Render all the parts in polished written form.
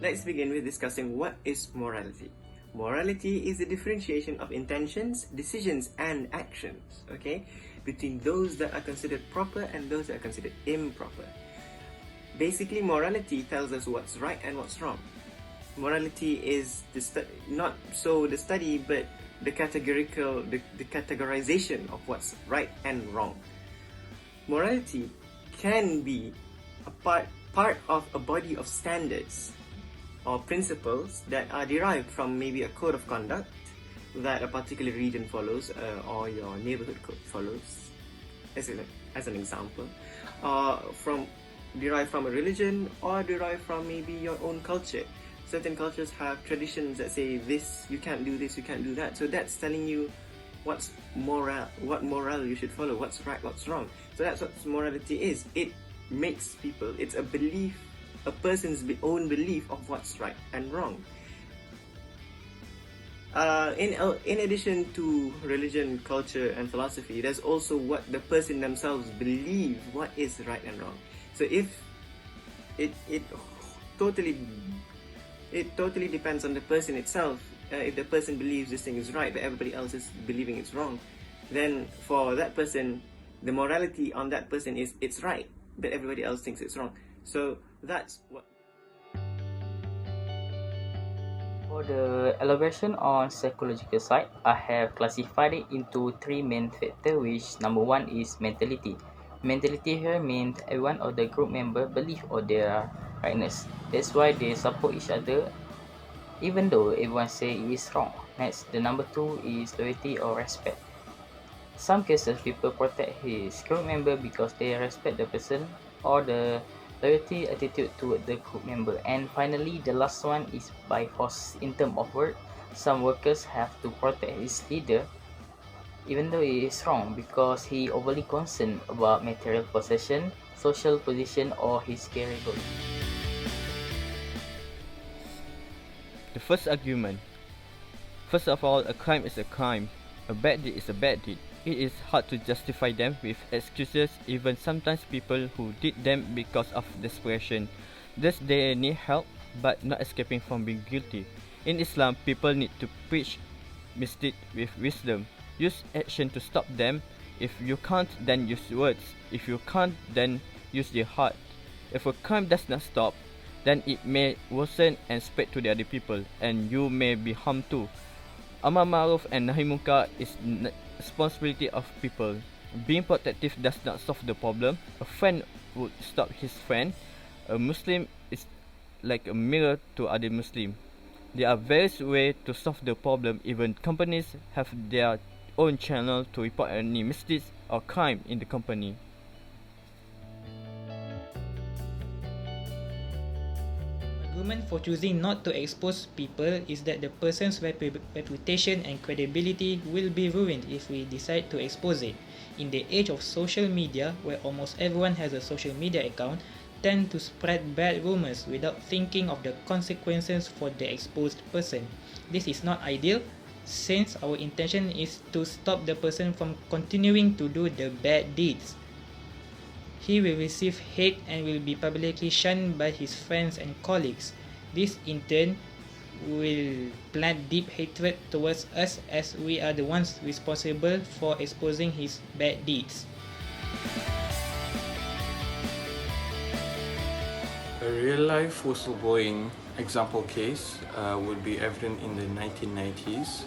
Let's begin with discussing what is morality. Morality is the differentiation of intentions, decisions, and actions, okay, between those that are considered proper and those that are considered improper. Basically, morality tells us what's right and what's wrong. Morality is not so the study, but the categorization of what's right and wrong. Morality can be a part of a body of standards or principles that are derived from maybe a code of conduct that a particular region follows, or your neighborhood code follows, as an example, derived from a religion, or derived from maybe your own culture. Certain cultures have traditions that say this, you can't do this, you can't do that. So that's telling you what moral you should follow, what's right, what's wrong. So that's what morality is. It makes people, it's a belief, a person's own belief of what's right and wrong. In addition to religion, culture, and philosophy, there's also what the person themselves believe what is right and wrong. So if it totally depends on the person itself. If the person believes this thing is right, but everybody else is believing it's wrong, then for that person, the morality on that person is it's right, but everybody else thinks it's wrong. So that's what. For the elaboration on psychological side, I have classified it into three main factors, which number one is mentality. Mentality here means everyone of the group member believe on their rightness. That's why they support each other even though everyone say it is wrong. Next, the number two is loyalty or respect. Some cases people protect his group member because they respect the person or the loyalty attitude toward the group member. And finally, the last one is by force in terms of work. Some workers have to protect his leader even though it is wrong because he overly concerned about material possession, social position, or his career goal. The first argument. First of all, a crime is a crime. A bad deed is a bad deed. It is hard to justify them with excuses, even sometimes people who did them because of desperation. Thus they need help, but not escaping from being guilty. In Islam, people need to preach misdeed with wisdom. Use action to stop them. If you can't, then use words. If you can't, then use your heart. If a crime does not stop, then it may worsen and spread to the other people, and you may be harmed too. Amar Ma'ruf and Nahi Munkar is responsibility of people. Being protective does not solve the problem. A friend would stop his friend. A Muslim is like a mirror to other Muslim. There are various ways to solve the problem. Even companies have their own channel to report any misdeeds or crime in the company. Argument for choosing not to expose people is that the person's reputation and credibility will be ruined if we decide to expose it. In the age of social media, where almost everyone has a social media account, tend to spread bad rumors without thinking of the consequences for the exposed person. This is not ideal, since our intention is to stop the person from continuing to do the bad deeds. He will receive hate and will be publicly shunned by his friends and colleagues. This in turn will plant deep hatred towards us, as we are the ones responsible for exposing his bad deeds. A real-life whistleblowing example case would be evident in the 1990s.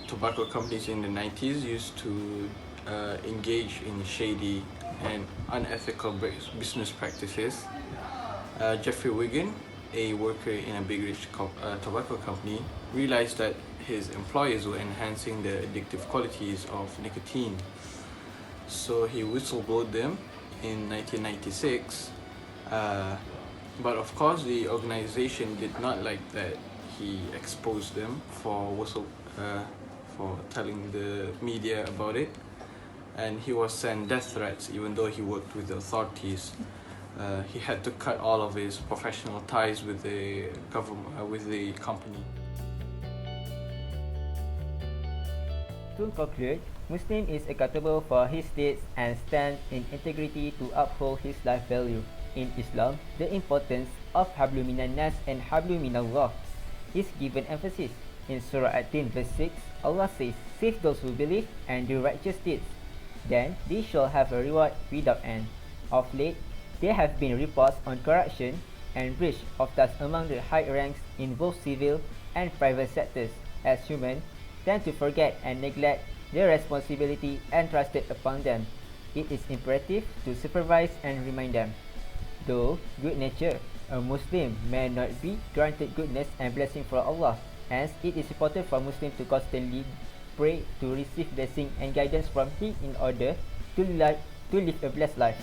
Tobacco companies in the 90s used to engage in shady and unethical business practices. Jeffrey Wiggin, a worker in a big rich tobacco company, realized that his employers were enhancing the addictive qualities of nicotine. So he whistleblowed them in 1996. But of course, the organization did not like that he exposed them for telling the media about it, and he was sent death threats even though he worked with the authorities. He had to cut all of his professional ties with the government, with the company. To conclude, Muslim is accountable for his deeds and stands in integrity to uphold his life value. In Islam, the importance of Hablu Minan Nas and Hablu Minallah is given emphasis. In Surah At-Tin verse 6, Allah says, "Save those who believe and do righteous deeds. Then they shall have a reward without end." Of late, there have been reports on corruption and breach of trust among the high ranks in both civil and private sectors, as humans tend to forget and neglect the responsibility entrusted upon them. It is imperative to supervise and remind them. Though good nature, a Muslim may not be granted goodness and blessing from Allah. Hence, it is important for Muslims to constantly pray to receive blessing and guidance from Him in order to live a blessed life.